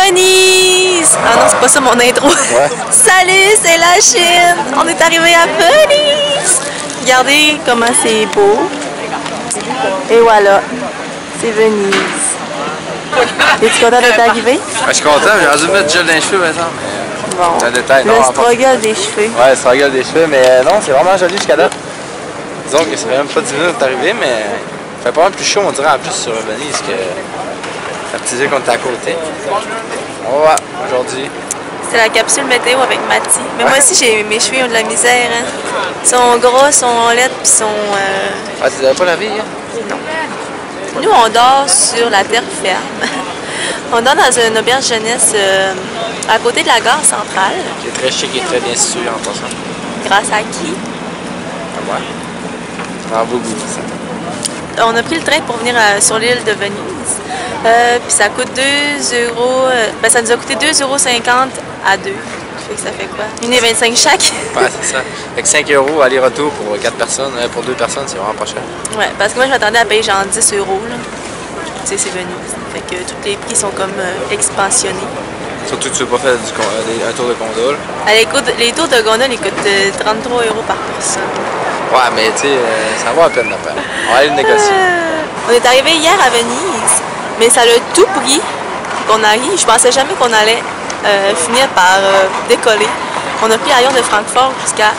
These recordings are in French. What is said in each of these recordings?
Venise! Ah non, c'est pas ça mon intro. Ouais. Salut, c'est la Chine! On est arrivé à Venise! Regardez comment c'est beau. Et voilà, c'est Venise. Es-tu content d'être arrivé? Je suis content, j'ai dû mettre du gel dans les cheveux maintenant. Bon, C'est un détail, le non, struggle des cheveux. Ouais, ça regarde des cheveux, mais non, c'est vraiment joli jusqu'à date. Disons que c'est même pas 10 minutes d'arriver, mais il fait pas mal plus chaud, on dirait, en plus sur Venise que la petite ville qu'on était à côté. On va voir aujourd'hui. C'est la capsule météo avec Mathie. Mais moi aussi, mes cheveux ont de la misère. Hein. Ils sont gros, sont laides, puis sont... Ah, tu n'avais pas la vie, hein? Non. Nous, on dort sur la terre ferme. On dort dans une auberge jeunesse à côté de la gare centrale. Qui est très chic et très bien situé en passant. Grâce à qui? À moi. Ça va beaucoup, ça. On a pris le train pour venir sur l'île de Venise. Puis ça coûte 2 euros. Ben, ça nous a coûté 2,50 € à deux. Fait que ça fait quoi? 1,25 chaque? Ouais, c'est ça. Avec 5 € aller-retour pour 4 personnes. Pour 2 personnes, c'est vraiment pas cher. Ouais, parce que moi, je m'attendais à payer genre 10 €. Tu sais, c'est Venise. Fait que tous les prix sont comme expansionnés. Surtout que tu veux pas faire un tour de gondole. Les tours de gondole, ils coûtent 33 € par personne. Ouais, mais tu sais, ça vaut la peine de faire. On va aller le négocier. On est arrivé hier à Venise, mais ça l'a tout pris qu'on arrive. Je pensais jamais qu'on allait finir par décoller. On a pris l'avion de Francfort jusqu'à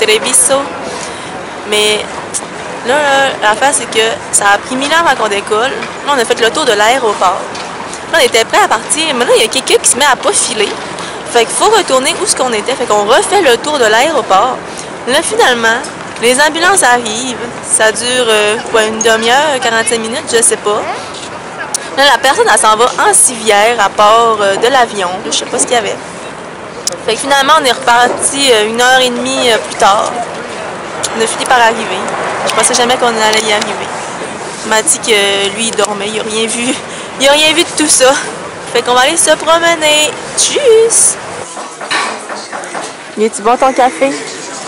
Treviso. Mais là, l'affaire, c'est que ça a pris 1000 ans avant qu'on décolle. Là, on a fait le tour de l'aéroport. Là, on était prêts à partir, mais là, il y a quelqu'un qui se met à pas filer. Fait qu'il faut retourner où ce qu'on était. Fait qu'on refait le tour de l'aéroport. Là, finalement, les ambulances arrivent. Ça dure une demi-heure, 45 minutes, je sais pas. Là, la personne, elle s'en va en civière à part de l'avion. Je sais pas ce qu'il y avait. Fait que finalement, on est reparti 1h30 plus tard. On a fini par arriver. Je pensais jamais qu'on allait y arriver. Il m'a dit que lui, il dormait. Il a rien vu. Il a rien vu de tout ça. Fait qu'on va aller se promener. Tchuss! Es-tu bon ton café?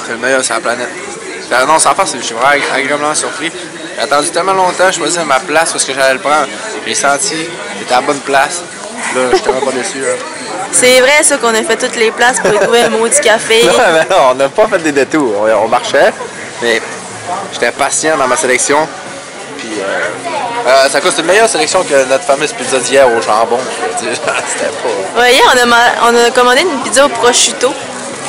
C'est le meilleur sur la planète. Non, sans faire, je suis vraiment agréablement surpris. J'ai attendu tellement longtemps, je choisissais ma place parce que j'allais le prendre. J'ai senti que j'étais à la bonne place. Là, je suis tellement pas déçu. C'est vrai, ça, qu'on a fait toutes les places pour trouver un maudit café. Non, mais non, on n'a pas fait des détours. On marchait, mais j'étais patient dans ma sélection. Puis, ça coûte une meilleure sélection que notre fameuse pizza d'hier au jambon. C'était pas... Ouais, hier, on a commandé une pizza au prosciutto.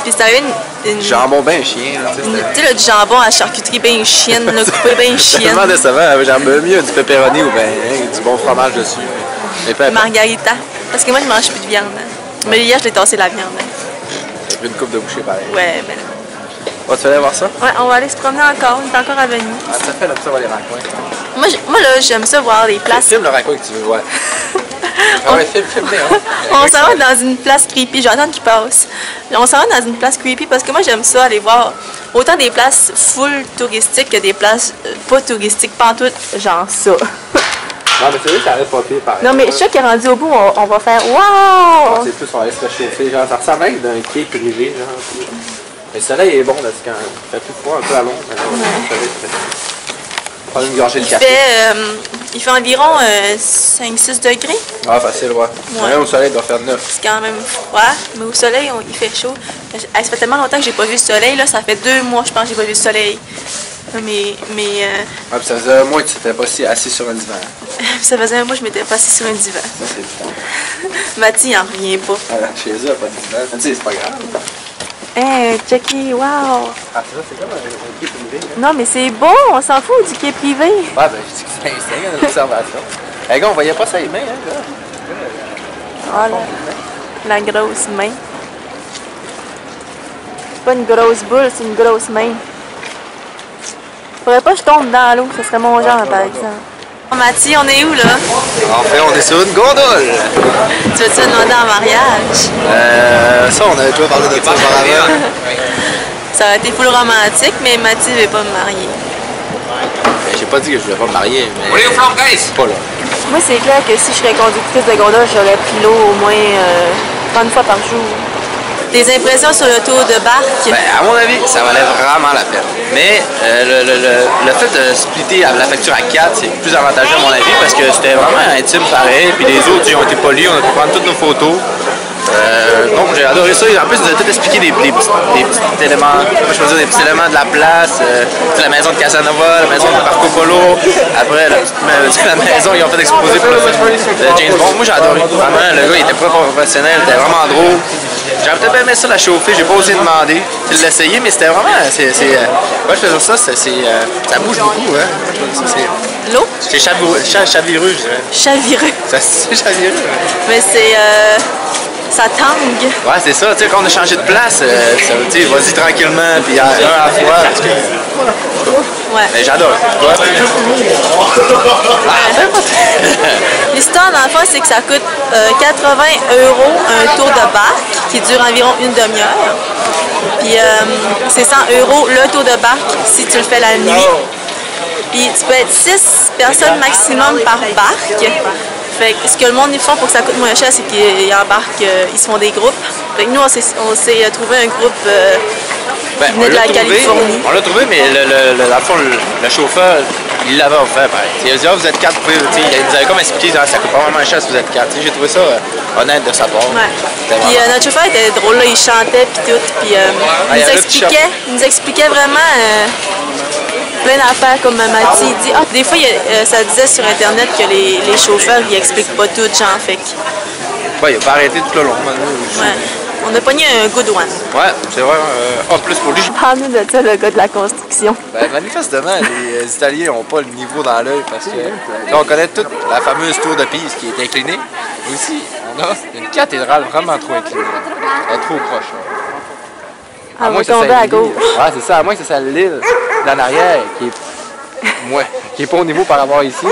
Puis c'était une jambon bien chien. Tu sais, du jambon à la charcuterie bien chienne, là, coupé bien chienne. C'est tellement décevant. J'aime mieux du pepperoni ou du bon fromage dessus. Margarita. Parce que moi, je mange plus de viande. Hein. Mais hier, je l'ai tassé la viande. Hein. J'ai pris une coupe de bouchée pareil. Ouais, mais là. Oh, tu vas aller voir ça? Ouais, on va aller se promener encore. On est encore à Venise. Ah, ça fait là, ça va les raccoins. Moi là, j'aime ça voir les places. Filme le raccoin que tu veux voir. Ah ouais, filme-les, hein. On s'en va dans une place creepy. J'attends qu'il passe. On s'en va dans une place creepy parce que moi, j'aime ça, aller voir autant des places full touristiques que des places pas touristiques, pantoute, genre ça. Non, mais c'est vrai, ça arrête pas pire, pareil. Non, mais chaque qui est rendu au bout, on va faire wow! C'est plus, on va aller se réchauffer. Genre, ça ressemble même d'un quai privé, genre. Mais le soleil est bon, là, c'est quand il fait plus froid, un peu à l'ombre. On va prendre une gorgée de café. Il fait environ 5-6 degrés. Ah, facile, ouais. Même au soleil, il doit faire 9. C'est quand même froid, mais au soleil, il fait chaud. Ça fait tellement longtemps que j'ai pas vu le soleil, là, ça fait 2 mois, je pense, que j'ai pas vu le soleil. Mais Ouais, puis ça faisait un mois que tu t'étais pas assis sur un divan. Ça faisait un mois que je m'étais pas assis sur un divan. Ça, c'est putain. Mathie, il en revient pas. Chez eux, il n'y a pas de divan. Mais tu sais, c'est pas grave. Hey, Jackie, wow! Ah, c'est comme un quai privé. Non, mais c'est beau, on s'en fout du quai privé. Ouais, ben, je dis que c'est instinct, une observation. Les gars, on voyait pas sa main, hein, là. Oh là, la grosse main. C'est pas une grosse boule, c'est une grosse main. Faudrait pas que je tombe dans l'eau, ce serait mon genre, par exemple. Mathie, on est où, là? En fait, on est sur une gondole! Tu veux-tu me demander en mariage? Ça, on avait déjà parlé de ça auparavant. Ça aurait été full romantique, mais Mathie ne veut pas me marier. J'ai pas dit que je voulais pas me marier, mais... Pas là. Moi, c'est clair que si je serais conductrice de gondole, j'aurais pris l'eau au moins 30 fois par jour. Tes impressions sur le tour de barque? Ben, à mon avis, ça valait vraiment la peine. Mais le fait de splitter la facture à 4, c'est plus avantageux à mon avis parce que c'était vraiment intime pareil. Puis les autres, ils ont été polis, on a pu prendre toutes nos photos. Donc j'ai adoré ça. En plus, ils nous ont tout expliqué des petits éléments, comment je peux dire, des petits éléments de la place. La maison de Casanova, la maison de Marco Polo. Après, la maison qu'ils ont fait exposer pour le James Bond. Moi, j'ai adoré. Vraiment, le gars, il était pas professionnel, il était vraiment drôle. J'aurais peut-être bien aimé ça la chauffer, j'ai pas osé demander de l'essayer, mais c'était vraiment. Moi, je faisais ça, ça bouge beaucoup. Hein. L'eau? C'est chavireux, je dirais. Chavireux. C'est chavireux. Mais c'est. Ça tangue. Ouais, c'est ça. Tu sais, quand on a changé de place, tu sais, vas-y tranquillement, puis un à la fois. Parce que... Ouais. Mais j'adore. L'histoire, dans le fond, c'est que ça coûte 80 € un tour de barque qui dure environ une demi-heure. Puis c'est 100 € le tour de barque si tu le fais la nuit. Puis tu peux être 6 personnes maximum par barque. Fait que ce que le monde ils font pour que ça coûte moins cher, c'est qu'ils embarquent, ils se font des groupes. Fait que nous, on s'est trouvé un groupe qui venait de la Californie. On l'a trouvé, mais dans le fond, le chauffeur, il l'avait offert. Il a dit, vous êtes 4, il nous avait comme expliqué, ça coûte pas vraiment cher si vous êtes 4. J'ai trouvé ça honnête de sa part. Ouais. Puis notre chauffeur était drôle, là, il chantait puis tout. Puis il nous expliquait vraiment plein d'affaires comme Mathieu. Il dit, des fois, ça disait sur Internet que les chauffeurs, ils expliquent pas tout, genre, fait que... Ouais, il a pas arrêté tout le long, ouais. On a pogné un good one. Ouais, c'est vrai. Plus pour lui. Parle-nous de ça, le gars de la construction. Ben, manifestement, les Italiens n'ont pas le niveau dans l'œil parce que là, on connaît toute la fameuse tour de Pise qui est inclinée. Mais aussi, on a une cathédrale vraiment trop inclinée. Elle est trop proche. À moins que ça soit à gauche. Ouais, c'est ça. À moins que ce soit l'île d'en arrière qui est pas au niveau par rapport à ici.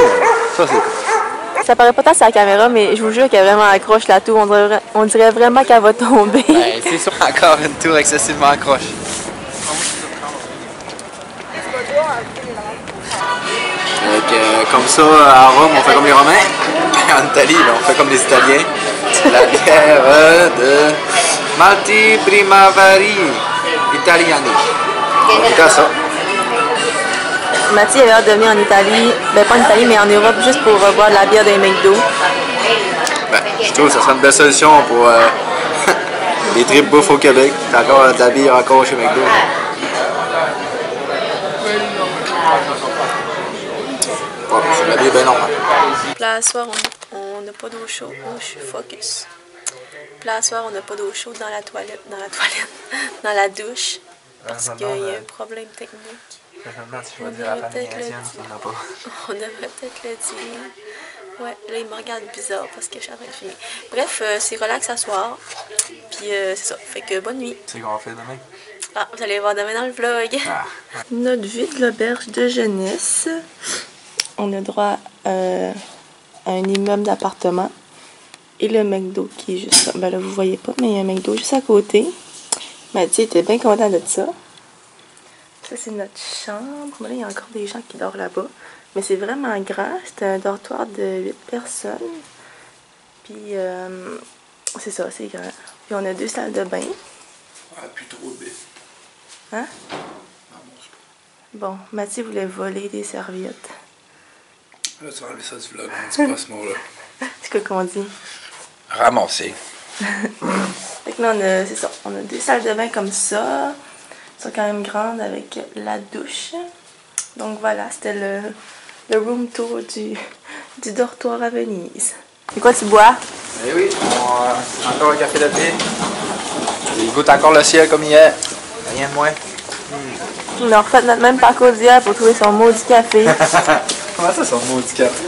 Ça, c'est... Ça paraît pas tant sur la caméra, mais je vous jure qu'elle est vraiment accroche la tour. On dirait vraiment qu'elle va tomber. Ben, c'est sûr, encore une tour excessivement accroche. Donc, comme ça, à Rome, on fait comme les Romains. En Italie, on fait comme les Italiens. La bière de Malti Primavari Italiani. On est à ça. Mathieu avait hâte de venir en Italie, ben pas en Italie, mais en Europe, juste pour boire de la bière d'un McDo. Ben, je trouve que ça serait une belle solution pour les trips bouffe au Québec. T'as encore de la bière encore chez McDo. Bon, c'est de la bière bien normale. Là, ce soir, on n'a pas d'eau chaude. Oh, je suis focus. Puis là, ce soir, on n'a pas d'eau chaude dans la toilette, dans la douche, parce qu'il y a un problème technique. On devrait peut-être le dire. Ouais, là, il me regarde bizarre parce que je suis en train de filmer. Bref, c'est relax à soir. Puis c'est ça. Fait que bonne nuit. C'est qu'on va faire demain? Ah, vous allez voir demain dans le vlog. Notre vue de l'auberge de jeunesse. On a droit à un immeuble d'appartement. Et le McDo qui est juste là. Ben là, vous voyez pas, mais il y a un McDo juste à côté. Mathieu était bien content de ça. Ça, c'est notre chambre. Là, il y a encore des gens qui dorment là-bas. Mais c'est vraiment grand. C'est un dortoir de 8 personnes. Puis, c'est ça, c'est grand. Puis, on a 2 salles de bain. Ouais, plus trop de bif. Hein? Bon, Mathieu voulait voler des serviettes. Là, tu vas enlever ça du vlog. On dit pas ce mot-là. C'est quoi qu'on dit? Ramasser. Fait que là, c'est ça. On a 2 salles de bain comme ça. Elles sont quand même grandes avec la douche. Donc voilà, c'était le room tour du dortoir à Venise. C'est quoi tu bois? Eh oui, encore un café de thé. Il goûte encore le ciel comme hier. Rien de moins. On a refait notre même parcours d'hier pour trouver son maudit café. Comment ça, son maudit café?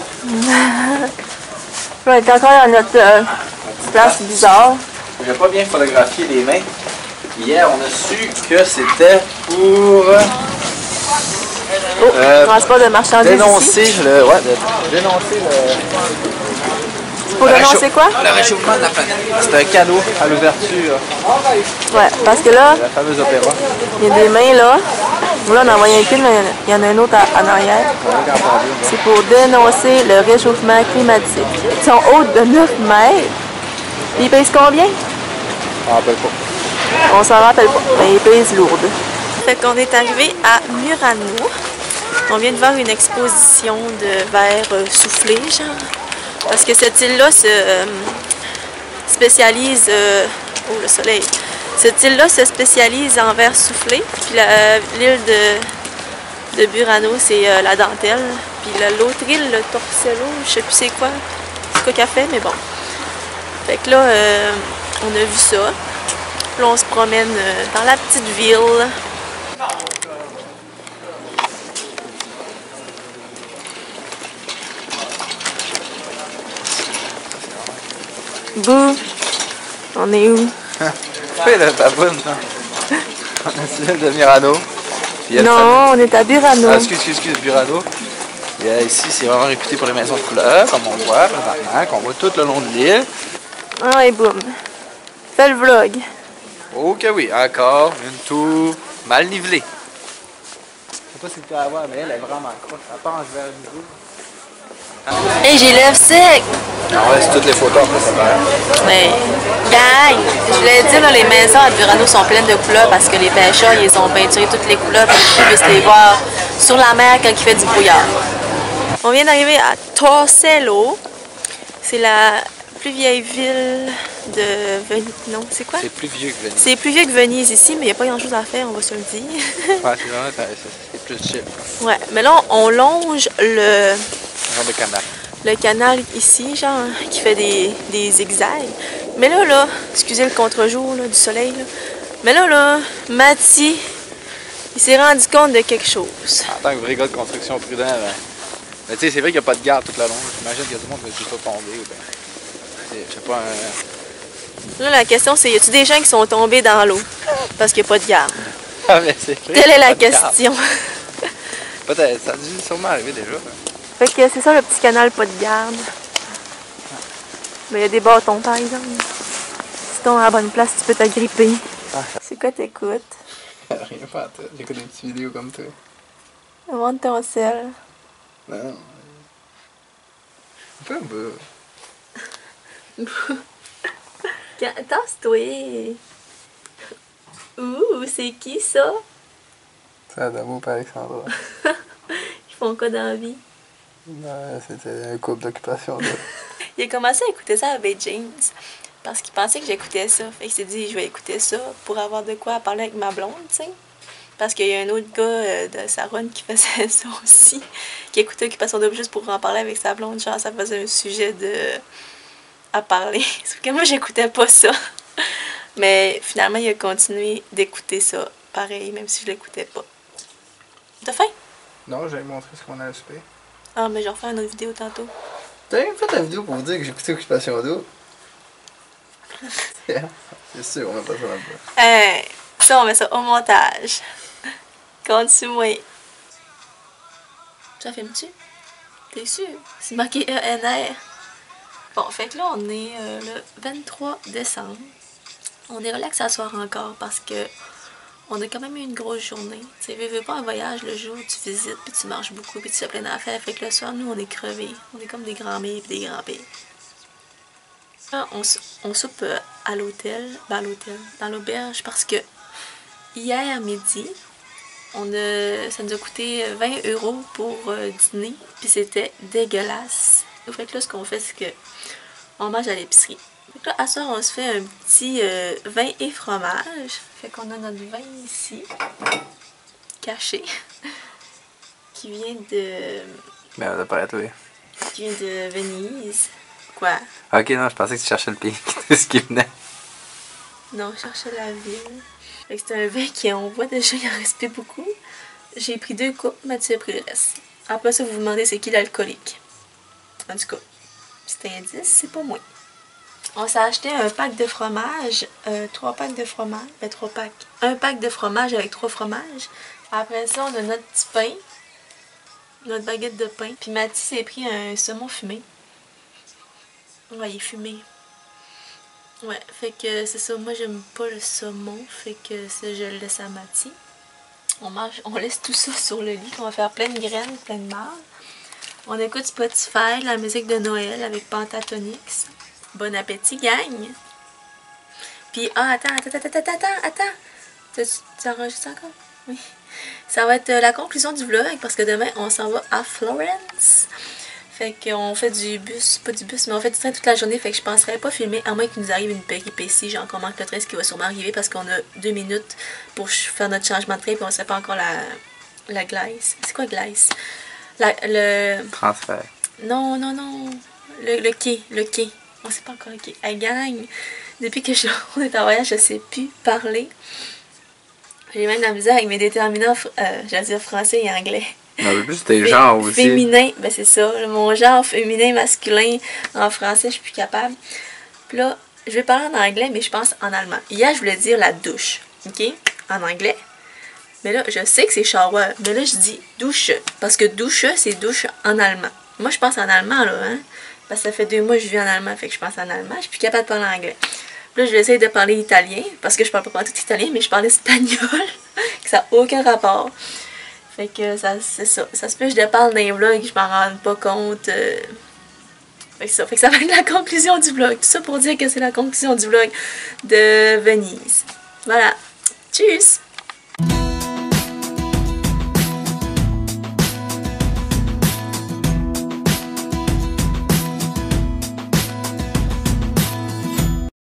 On est encore dans notre place bizarre. J'ai pas bien photographié les mains. Hier, on a su que c'était pour transport de marchandises dénoncer ici. dénoncer Pour dénoncer quoi? Le réchauffement de la planète. C'est un cadeau à l'ouverture. Ouais, parce que là, La fameuse opéra. il y a des mains là. Là, on en voit un qu'une, mais il y en a un autre en arrière. C'est pour dénoncer le réchauffement climatique. Ils sont hauts de 9 mètres. Ils pèsent combien? Ah, ben pas. On s'en rappelle pas, mais il pèse lourde. Fait qu'on est arrivé à Murano. On vient de voir une exposition de verre soufflé, genre. Parce que cette île-là se spécialise... oh, le soleil! Cette île-là se spécialise en verre soufflé. Puis l'île de Burano, c'est la dentelle. Puis l'autre île, le Torcello, je sais plus c'est quoi qu'elle fait, mais bon. Fait que là, on a vu ça. Puis là, on se promène dans la petite ville. Bouh! On est où? Oui, la baboune, non? On est sur l'île de Murano. Non, on est à Burano. Ah, excuse, Burano. Ici, c'est vraiment réputé pour les maisons de couleur, comme on voit présentement, qu'on voit tout le long de l'île. Ah, et boum. Fais le vlog. Ok, oui, encore une tour mal nivelée. Je sais pas si tu peux la voir, mais elle est vraiment croche. Elle penche vers le niveau. Hey, j'ai lèvres sec! Ah ouais, c'est toutes les photos après ça va. Mais, gang! Je voulais dire, là, les maisons à Burano sont pleines de couleurs parce que les pêcheurs, ils ont peinturé toutes les couleurs pour qu'ils puissent les voir sur la mer quand il fait du brouillard. On vient d'arriver à Torcello. C'est la plus vieille ville de Venise. Non, c'est quoi? C'est plus vieux que Venise. C'est plus vieux que Venise ici, mais il n'y a pas grand chose à faire, on va se le dire. Ouais, c'est vraiment c'est plus chill. Ouais, mais là, on longe le Genre de canal. Le canal ici, genre, qui fait des zigzags. Mais là, excusez le contre-jour du soleil, là. Mais là, Mathieu, il s'est rendu compte de quelque chose. En tant que vrai gars de construction prudent, mais tu sais, c'est vrai qu'il n'y a pas de garde tout le long. J'imagine qu'il y a du monde qui va juste tomber. Ou bien, je sais pas, Là, la question, c'est, y a-tu des gens qui sont tombés dans l'eau? Parce qu'il n'y a pas de garde. Ah, mais c'est vrai. Telle est la question. Peut-être, ça a dû sûrement arriver déjà. Fait que c'est ça le petit canal, pas de garde. Mais il y a des bâtons par exemple. Si tu tombes à la bonne place, tu peux t'agripper. Ah. C'est quoi t'écoutes? Rien pas, j'écoute des petites vidéos comme toi. Monte ton sel. Non. Un peu. Tasse-toi. Ouh, c'est qui ça? C'est Adamo et Alexandra. Ils font quoi dans la vie? C'était un couple d'occupation. Il a commencé à écouter ça avec James parce qu'il pensait que j'écoutais ça. Fait qu'il s'est dit, je vais écouter ça pour avoir de quoi parler avec ma blonde, tu sais. Parce qu'il y a un autre gars de sa run qui faisait ça aussi, qui écoutait Occupation Double juste pour en parler avec sa blonde. Genre, ça faisait un sujet à parler. Sauf que moi, j'écoutais pas ça. Mais finalement, il a continué d'écouter ça pareil, même si je l'écoutais pas. T'as faim? Non, j'allais montrer ce qu'on a à souper. Ah, mais je vais refaire une autre vidéo tantôt. T'as même fait ta vidéo pour vous dire que j'écoutais Occupation Double? C'est sûr, on n'a pas ça là-bas. Hey, ça, on met ça au montage. Compte sur moi. Ça filme-tu? T'es sûr? C'est marqué ENR. Bon, fait que là, on est le 23 décembre. On est relax à soir encore parce que on a quand même eu une grosse journée. Tu sais, veux pas un voyage le jour, tu visites, puis tu marches beaucoup, puis tu fais plein d'affaires. Fait que le soir, nous, on est crevés. On est comme des grands-mères et des grands-pères. Là, on soupe à l'hôtel, dans l'auberge, parce que hier midi, ça nous a coûté 20 € pour dîner, puis c'était dégueulasse. Fait que là, ce qu'on fait, c'est que on mange à l'épicerie. Fait que là, à soir, on se fait un petit vin et fromage. Fait qu'on a notre vin ici, caché, qui vient de... Ben, on a pas oui. Qui vient de Venise. Quoi? Ok, non, je pensais que tu cherchais le pays, ce qui venait. Non, je cherchais la ville. Fait que c'est un vin qui, on voit déjà, il en reste plus beaucoup. J'ai pris 2 coupes, Mathieu a pris le reste. Après ça, vous vous demandez c'est qui l'alcoolique. En tout cas, petit indice, c'est pas moi. On s'est acheté un pack de fromage, 3 packs de fromage, 3 packs. Un pack de fromage avec 3 fromages. Après ça, on a notre petit pain, notre baguette de pain. Puis Mathieu s'est pris un saumon fumé. Ouais, il est fumé. Ouais, fait que c'est ça. Moi, j'aime pas le saumon, fait que ça, je le laisse à Mathieu. On laisse tout ça sur le lit. On va faire plein de graines, plein de marde. On écoute Spotify, la musique de Noël avec Pentatonix. Bon appétit, gang! Puis, attends. Tu enregistres encore? Oui. Ça va être la conclusion du vlog parce que demain, on s'en va à Florence. Fait qu'on fait du bus, pas du bus, mais on fait du train toute la journée. Fait que je penserais pas filmer, à moins qu'il nous arrive une péripétie, genre qu'on manque le train, ce qui va sûrement arriver parce qu'on a 2 minutes pour faire notre changement de train. Puis on sait pas encore la glace. C'est quoi glace? Le... Transfert. Non. Le quai. On sait pas encore le quai. Elle gagne. Depuis que on est en voyage, je sais plus parler. J'ai même de la misère avec mes déterminants, j'allais dire français et anglais. En plus, tes genres aussi. Féminin, ben c'est ça. Mon genre féminin, masculin, en français, je suis plus capable. Puis là, je vais parler en anglais, mais je pense en allemand. Hier, je voulais dire la douche, ok? En anglais. Mais là, je sais que c'est shower. Mais là, je dis douche. Parce que douche, c'est douche en allemand. Moi, je pense en allemand, là, hein? Parce que ça fait 2 mois que je vis en allemand, fait que je pense en allemand. Je suis plus capable de parler anglais. Puis là, je vais essayer de parler italien, parce que je parle pas tout italien, mais je parle espagnol. Que ça n'a aucun rapport. Fait que c'est ça. Ça se peut que je le parle dans les vlogs, je m'en rends pas compte. Fait que ça va être la conclusion du vlog. Tout ça pour dire que c'est la conclusion du vlog de Venise. Voilà. Tchuss!